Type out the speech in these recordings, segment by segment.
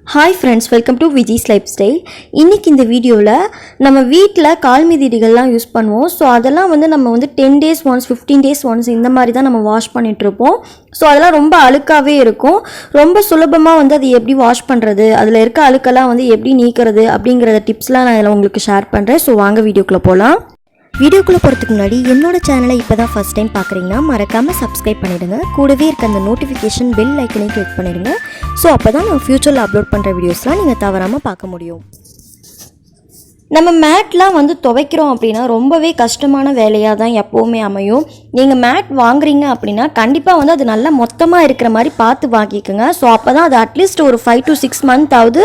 Hi friends, welcome to Viji's lifestyle. இன்னைக்கு இந்த வீடியோல நம்ம வீட்ல கால் மிதிடிகள்லாம் யூஸ் பண்ணுவோம். ஸோ அதெல்லாம் வந்து நம்ம வந்து 10 days once 15 days once இந்த மாதிரி தான் நம்ம வாஷ் பண்ணிட்டு இருப்போம். ஸோ அதெல்லாம் ரொம்ப அழுக்காவே இருக்கும். ரொம்ப சுலபமாக வந்து அது எப்படி வாஷ் பண்ணுறது, அதில் இருக்க அழுக்கெல்லாம் வந்து எப்படி நீக்கிறது அப்படிங்கிற டிப்ஸ்லாம் நான் இதில் உங்களுக்கு ஷேர் பண்ணுறேன். ஸோ வாங்க வீடியோக்குள்ளே போகலாம். வீடியோக்குள்ளே போகிறதுக்கு முன்னாடி என்னோட சேனலை இப்போ தான் ஃபஸ்ட் டைம் பார்க்குறீங்கன்னா மறக்காமல் சப்ஸ்கிரைப் பண்ணிவிடுங்க. கூடவே இருக்க அந்த நோட்டிஃபிகேஷன் பெல் ஐக்கனையும் கிளிக் பண்ணிடுங்க. ஸோ அப்போ தான் நான் ஃப்யூச்சரில் அப்லோட் பண்ணுற வீடியோஸ்லாம் நீங்கள் தவறாமல் பார்க்க முடியும். நம்ம மேட்லாம் வந்து துவைக்கிறோம் அப்படின்னா ரொம்பவே கஷ்டமான வேலையாக தான் எப்போவுமே அமையும். நீங்கள் மேட் வாங்குறீங்க அப்படின்னா கண்டிப்பாக வந்து அது நல்லா மொத்தமாக இருக்கிற மாதிரி பார்த்து வாங்கிக்கோங்க. ஸோ அப்போ தான் அது அட்லீஸ்ட் ஒரு 5 to 6 month ஆகுது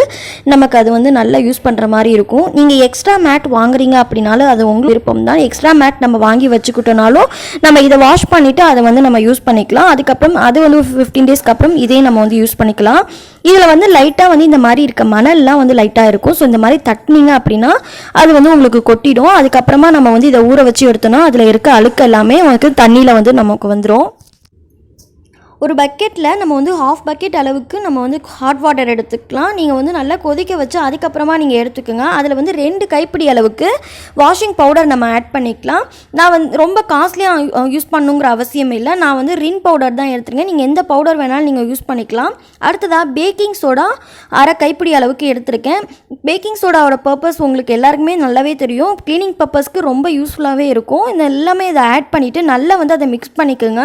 நமக்கு அது வந்து நல்லா யூஸ் பண்ணுற மாதிரி இருக்கும். நீங்கள் எக்ஸ்ட்ரா மேட் வாங்குறீங்க அப்படின்னாலும் அது உங்களுக்கு விருப்பம் தான். எக்ஸ்ட்ரா மேட் நம்ம வாங்கி வச்சுக்கிட்டோனாலும் நம்ம இதை வாஷ் பண்ணிவிட்டு அதை வந்து நம்ம யூஸ் பண்ணிக்கலாம். அதுக்கப்புறம் அது வந்து 15 daysக்கு அப்புறம் இதே நம்ம வந்து யூஸ் பண்ணிக்கலாம். இதில் வந்து லைட்டாக வந்து இந்த மாதிரி இருக்க மணல்லாம் வந்து லைட்டாக இருக்கும். ஸோ இந்த மாதிரி தட்டினீங்க அப்படின்னா அது வந்து உங்களுக்கு கொட்டிடும். அதுக்கப்புறமா நம்ம வந்து இதை ஊற வச்சு எடுத்தோம்னா அதில் இருக்க அழுக்கு எல்லாமே உங்களுக்கு தண்ணியில் வந்து நமக்கு வந்துடும். ஒரு பக்கெட்டில் நம்ம வந்து 1/2 bucket அளவுக்கு நம்ம வந்து ஹாட் வாட்டர் எடுத்துக்கலாம். நீங்கள் வந்து நல்லா கொதிக்க வச்சு அதுக்கப்புறமா நீங்கள் எடுத்துக்கோங்க. அதில் வந்து 2 கைப்பிடி அளவுக்கு வாஷிங் பவுடர் நம்ம ஆட் பண்ணிக்கலாம். நான் வந்து ரொம்ப காஸ்ட்லியாக யூஸ் பண்ணுங்கிற அவசியம் இல்லை. நான் வந்து ரின் பவுடர் தான் எடுத்துருக்கேன். நீங்கள் எந்த பவுடர் வேணாலும் நீங்கள் யூஸ் பண்ணிக்கலாம். அடுத்ததாக பேக்கிங் சோடா 1/2 கைப்பிடி அளவுக்கு எடுத்திருக்கேன். பேக்கிங் சோடாவோட பர்பஸ் உங்களுக்கு எல்லாருக்குமே நல்லாவே தெரியும். க்ளீனிங் பர்பஸ்க்கு ரொம்ப யூஸ்ஃபுல்லாகவே இருக்கும். இந்த எல்லாமே இதை ஆட் பண்ணிவிட்டு நல்லா வந்து அதை மிக்ஸ் பண்ணிக்கோங்க.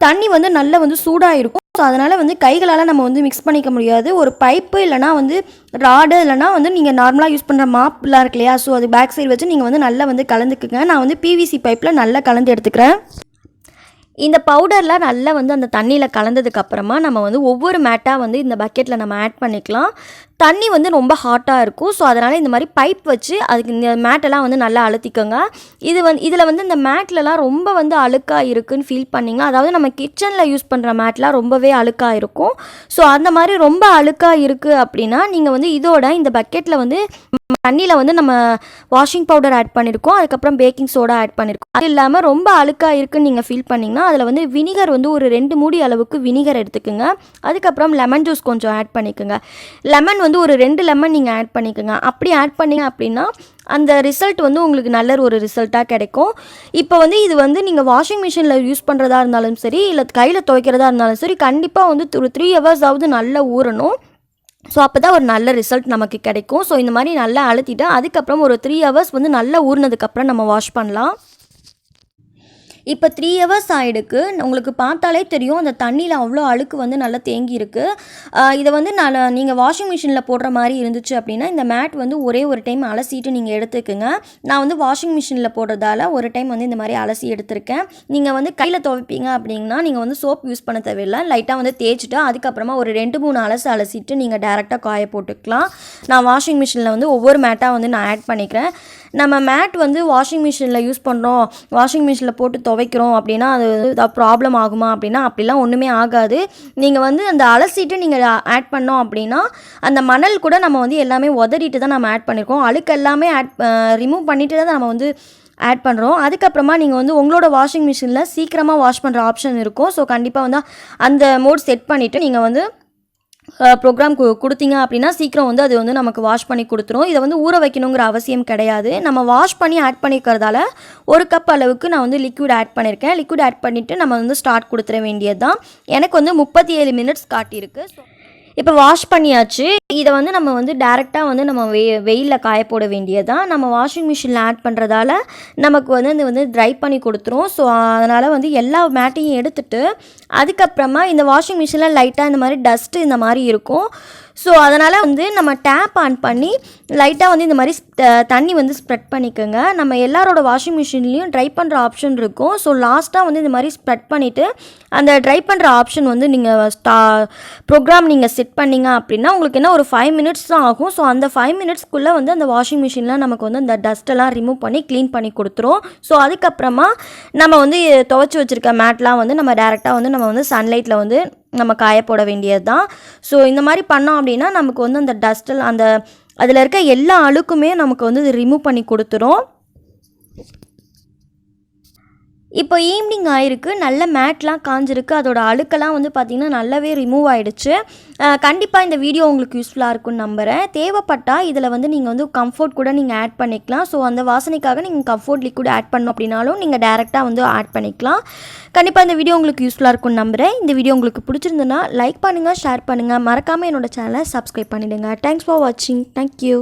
தண்ணி வந்து நல்லா வந்து சூடாக இருக்கும். ஸோ அதனால் வந்து கைகளால் நம்ம வந்து மிக்ஸ் பண்ணிக்க முடியாது. ஒரு பைப்பு இல்லைனா வந்து ராடு இல்லைனா வந்து நீங்கள் நார்மலாக யூஸ் பண்ணுற மாப்லாம் இருக்கு இல்லையா, ஸோ அது பேக் சைடு வச்சு நீங்கள் வந்து நல்லா வந்து கலந்துக்குங்க. நான் வந்து பிவிசி பைப்பில் நல்லா கலந்து எடுத்துக்கிறேன். இந்த பவுடரில் நல்லா வந்து அந்த தண்ணியில் கலந்ததுக்கப்புறமா நம்ம வந்து ஒவ்வொரு மேட்டாக வந்து இந்த பக்கெட்டில் நம்ம ஆட் பண்ணிக்கலாம். தண்ணி வந்து ரொம்ப ஹாட்டாக இருக்கும். ஸோ அதனால் இந்த மாதிரி பைப் வச்சு அதுக்கு இந்த மேட்டெல்லாம் வந்து நல்லா அழுத்திக்கோங்க. இதில் வந்து இந்த மேட்லலாம் ரொம்ப வந்து அழுக்காக இருக்குதுன்னு ஃபீல் பண்ணிங்கன்னா, அதாவது நம்ம கிச்சனில் யூஸ் பண்ணுற மேட்லாம் ரொம்பவே அழுக்காக இருக்கும். ஸோ அந்த மாதிரி ரொம்ப அழுக்காக இருக்குது அப்படின்னா நீங்கள் வந்து இதோட இந்த பக்கெட்டில் வந்து தண்ணியில் வந்து நம்ம வாஷிங் பவுடர் ஆட் பண்ணியிருக்கோம். அதுக்கப்புறம் பேக்கிங் சோடா ஆட் பண்ணியிருக்கோம். அது இல்லாமல் ரொம்ப அழுக்காக இருக்குன்னு நீங்கள் ஃபீல் பண்ணிங்கன்னா அதில் வந்து வினிகர் வந்து ஒரு 2 மூடி அளவுக்கு வினிகர் எடுத்துக்கோங்க. அதுக்கப்புறம் லெமன் ஜூஸ் கொஞ்சம் ஆட் பண்ணிக்கோங்க. லெமன் வந்து ஒரு 2 லெமன் நீங்கள் ஆட் பண்ணிக்கோங்க. அப்படி ஆட் பண்ணிங்க அப்படின்னா அந்த ரிசல்ட் வந்து உங்களுக்கு நல்ல ஒரு ரிசல்ட்டாக கிடைக்கும். இப்போ வந்து இது வந்து நீங்கள் வாஷிங் மிஷினில் யூஸ் பண்ணுறதா இருந்தாலும் சரி, இல்லை கையில் துவைக்கிறதா இருந்தாலும் சரி, கண்டிப்பாக வந்து ஒரு 3 hours ஆகுது நல்லா ஊறணும். ஸோ அப்போ தான் ஒரு நல்ல ரிசல்ட் நமக்கு கிடைக்கும். ஸோ இந்த மாதிரி நல்லா அழுத்திட்டு அதுக்கப்புறம் ஒரு 3 hours வந்து நல்லா ஊறினதுக்கப்புறம் நம்ம வாஷ் பண்ணலாம். இப்போ 3 hours ஆகிடுக்கு. உங்களுக்கு பார்த்தாலே தெரியும் அந்த தண்ணியில் அவ்வளோ அழுக்கு வந்து நல்லா தேங்கி இருக்குது. இதை வந்து நீங்கள் வாஷிங் மிஷினில் போடுற மாதிரி இருந்துச்சு அப்படின்னா இந்த மேட் வந்து ஒரே ஒரு டைம் அலசிட்டு நீங்கள் எடுத்துக்கோங்க. நான் வந்து வாஷிங் மிஷினில் போடுறதால ஒரு டைம் வந்து இந்த மாதிரி அலசி எடுத்திருக்கேன். நீங்கள் வந்து கையில் துவைப்பீங்க அப்படின்னா நீங்கள் வந்து சோப் யூஸ் பண்ண தேவையில்லை. லைட்டாக வந்து தேய்ச்சிட்டு அதுக்கப்புறமா ஒரு 2-3 அலசிட்டு நீங்கள் டேரெக்டாக காய போட்டுக்கலாம். நான் வாஷிங் மிஷினில் வந்து ஒவ்வொரு மேட்டாக வந்து நான் ஆட் பண்ணிக்கிறேன். நம்ம மேட் வந்து வாஷிங் மிஷினில் யூஸ் பண்ணுறோம், வாஷிங் மிஷினில் போட்டு துவைக்கிறோம் அப்படின்னா அது ஏதாவது ப்ராப்ளம் ஆகுமா அப்படின்னா அப்படிலாம் ஒன்றுமே ஆகாது. நீங்கள் வந்து அந்த அலசிட்டு நீங்கள் ஆட் பண்ணோம் அப்படின்னா அந்த மணல் கூட நம்ம வந்து எல்லாமே உதறிட்டு தான் நம்ம ஆட் பண்ணியிருக்கோம். அழுக்கு எல்லாமே ரிமூவ் பண்ணிட்டு தான் நம்ம வந்து ஆட் பண்ணுறோம். அதுக்கப்புறமா நீங்கள் வந்து உங்களோட வாஷிங் மிஷினில் சீக்கிரமாக வாஷ் பண்ணுற ஆப்ஷன் இருக்கும். ஸோ கண்டிப்பாக வந்து அந்த மோட் செட் பண்ணிவிட்டு நீங்கள் வந்து ப்ரோக்ராம் கொடுத்தீங்க அப்படின்னா சீக்கிரம் வந்து அது வந்து நமக்கு வாஷ் பண்ணி கொடுத்துரும். இதை வந்து ஊற வைக்கணுங்கிற அவசியம் கிடையாது. நம்ம வாஷ் பண்ணி ஆட் பண்ணிக்கிறதால 1 கப் அளவுக்கு நான் வந்து லிக்விட் ஆட் பண்ணியிருக்கேன். லிக்விட் ஆட் பண்ணிவிட்டு நம்ம வந்து ஸ்டார்ட் கொடுத்துட வேண்டியது தான். எனக்கு வந்து 37 minutes காட்டியிருக்கு. இப்போ வாஷ் பண்ணியாச்சு. இதை வந்து நம்ம வந்து டேரெக்டாக வந்து நம்ம வெயிலில் காய போட வேண்டியது தான். நம்ம வாஷிங் மிஷினில் ஆட் பண்ணுறதால நமக்கு வந்து இது வந்து ட்ரை பண்ணி கொடுத்துரும். ஸோ அதனால் வந்து எல்லா மேட்டையும் எடுத்துகிட்டு அதுக்கப்புறமா இந்த வாஷிங் மிஷினில் லைட்டாக இந்த மாதிரி டஸ்ட்டு இந்த மாதிரி இருக்கும். ஸோ அதனால் வந்து நம்ம டேப் ஆன் பண்ணி லைட்டாக வந்து இந்த மாதிரி தண்ணி வந்து ஸ்ப்ரெட் பண்ணிக்கோங்க. நம்ம எல்லாரோட வாஷிங் மிஷின்லேயும் ட்ரை பண்ணுற ஆப்ஷன் இருக்கும். ஸோ லாஸ்ட்டாக வந்து இந்த மாதிரி ஸ்ப்ரெட் பண்ணிவிட்டு அந்த ட்ரை பண்ணுற ஆப்ஷன் வந்து நீங்கள் ப்ரோக்ராம் நீங்கள் செட் பண்ணிங்க அப்படின்னா உங்களுக்கு என்ன ஒரு 5 minutes தான் ஆகும். ஸோ அந்த 5 minutesக்குள்ளே வந்து அந்த வாஷிங் மிஷினில் நமக்கு வந்து அந்த டஸ்ட்டெல்லாம் ரிமூவ் பண்ணி க்ளீன் பண்ணி கொடுத்துரும். ஸோ அதுக்கப்புறமா நம்ம வந்து துவைச்சி வச்சுருக்க மேட்லாம் வந்து நம்ம டேரெக்டாக வந்து நம்ம வந்து சன்லைட்டில் வந்து நம்ம காய போட வேண்டியது தான். ஸோ இந்த மாதிரி பண்ணோம் அப்படின்னா நமக்கு வந்து அந்த டஸ்ட்டெல்லாம் அந்த அதில் இருக்க எல்லா அழுக்குமே நமக்கு வந்து இது ரிமூவ் பண்ணி கொடுத்துரும். இப்போ ஈவினிங் ஆயிருக்கு, நல்ல மேட்லாம் காஞ்சிருக்கு, அதோட அழுக்கெல்லாம் வந்து பார்த்திங்கன்னா நல்லாவே ரிமூவ் ஆகிடுச்சு. கண்டிப்பாக இந்த வீடியோ உங்களுக்கு யூஸ்ஃபுல்லாக இருக்கும்னு நம்புகிறேன். தேவைப்பட்டால் இதில் வந்து நீங்கள் வந்து கம்ஃபோர்ட் கூட நீங்கள் ஆட் பண்ணிக்கலாம். ஸோ அந்த வாசனைக்காக நீங்கள் கம்ஃபோர்ட் லிக்விட் ஆட் பண்ணணும் அப்படின்னாலும் நீங்கள் டேரெக்டாக வந்து ஆட் பண்ணிக்கலாம். கண்டிப்பாக இந்த வீடியோ உங்களுக்கு யூஸ்ஃபுல்லாக இருக்கும்னு நம்புகிறேன். இந்த வீடியோ உங்களுக்கு பிடிச்சிருந்துன்னா லைக் பண்ணுங்கள், ஷேர் பண்ணுங்கள், மறக்காமல் என்னோட சேனலை சப்ஸ்கிரைப் பண்ணிவிடுங்க. தேங்க்ஸ் ஃபார் வாட்சிங். தேங்க்யூ.